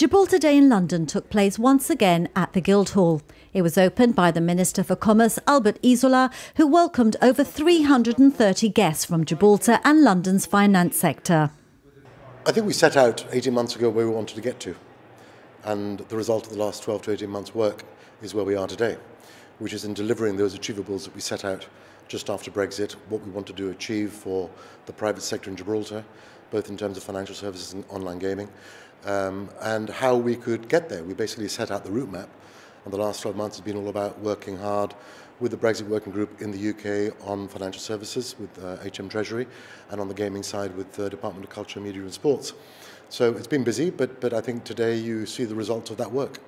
Gibraltar Day in London took place once again at the Guildhall. It was opened by the Minister for Commerce, Albert Isola, who welcomed over 330 guests from Gibraltar and London's finance sector. I think we set out 18 months ago where we wanted to get to, and the result of the last 12 to 18 months' work is where we are today, which is in delivering those achievables that we set out just after Brexit, what we wanted to achieve for the private sector in Gibraltar, both in terms of financial services and online gaming, and how we could get there. We basically set out the route map, and the last 12 months has been all about working hard with the Brexit working group in the UK on financial services with Treasury, and on the gaming side with the Department of Culture, Media and Sports. So it's been busy, but I think today you see the results of that work.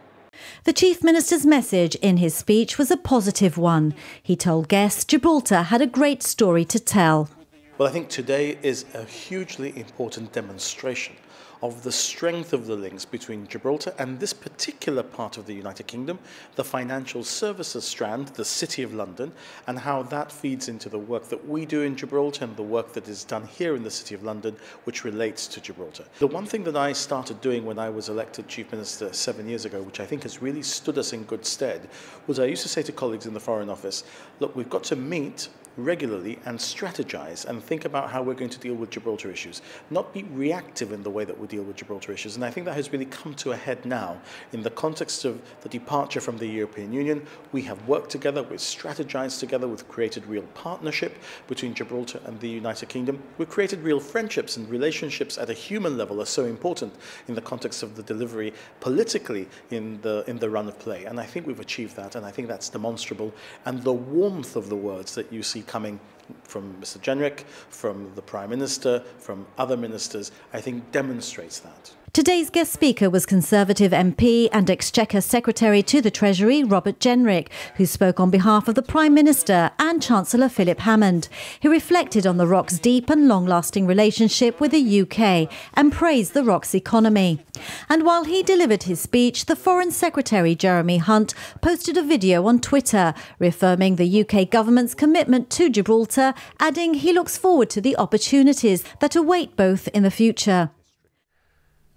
The Chief Minister's message in his speech was a positive one. He told guests Gibraltar had a great story to tell. Well, I think today is a hugely important demonstration of the strength of the links between Gibraltar and this particular part of the United Kingdom, the financial services strand, the City of London, and how that feeds into the work that we do in Gibraltar and the work that is done here in the City of London, which relates to Gibraltar. The one thing that I started doing when I was elected Chief Minister 7 years ago, which I think has really stood us in good stead, was I used to say to colleagues in the Foreign Office, look, we've got to meet regularly and strategize and think about how we're going to deal with Gibraltar issues, not be reactive in the way that we deal with Gibraltar issues. And I think that has really come to a head now in the context of the departure from the European Union. We have worked together, we've strategized together, we've created real partnership between Gibraltar and the United Kingdom. We've created real friendships, and relationships at a human level are so important in the context of the delivery politically in the run of play. And I think we've achieved that, and I think that's demonstrable. And the warmth of the words that you see coming from Mr. Jenrick, from the Prime Minister, from other ministers, I think demonstrates that. Today's guest speaker was Conservative MP and Exchequer Secretary to the Treasury, Robert Jenrick, who spoke on behalf of the Prime Minister and Chancellor Philip Hammond. He reflected on the ROC's deep and long-lasting relationship with the UK and praised the ROC's economy. And while he delivered his speech, the Foreign Secretary, Jeremy Hunt, posted a video on Twitter reaffirming the UK government's commitment to Gibraltar, adding he looks forward to the opportunities that await both in the future.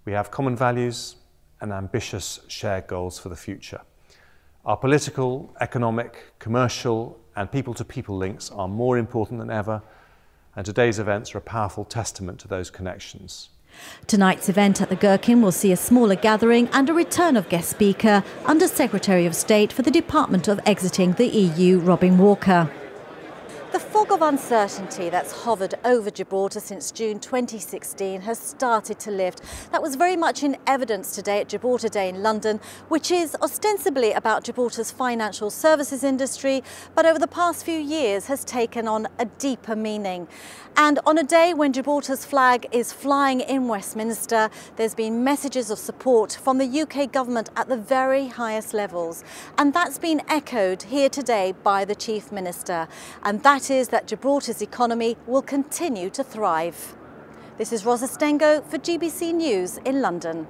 We have common values and ambitious shared goals for the future. Our political, economic, commercial and people-to-people links are more important than ever, and today's events are a powerful testament to those connections. Tonight's event at the Gherkin will see a smaller gathering and a return of guest speaker, Under Secretary of State for the Department of Exiting the EU, Robin Walker. The fog of uncertainty that's hovered over Gibraltar since June 2016 has started to lift. That was very much in evidence today at Gibraltar Day in London, which is ostensibly about Gibraltar's financial services industry, but over the past few years has taken on a deeper meaning. And on a day when Gibraltar's flag is flying in Westminster, there's been messages of support from the UK government at the very highest levels. And that's been echoed here today by the Chief Minister. And that is that Gibraltar's economy will continue to thrive. This is Ros Astengo for GBC News in London.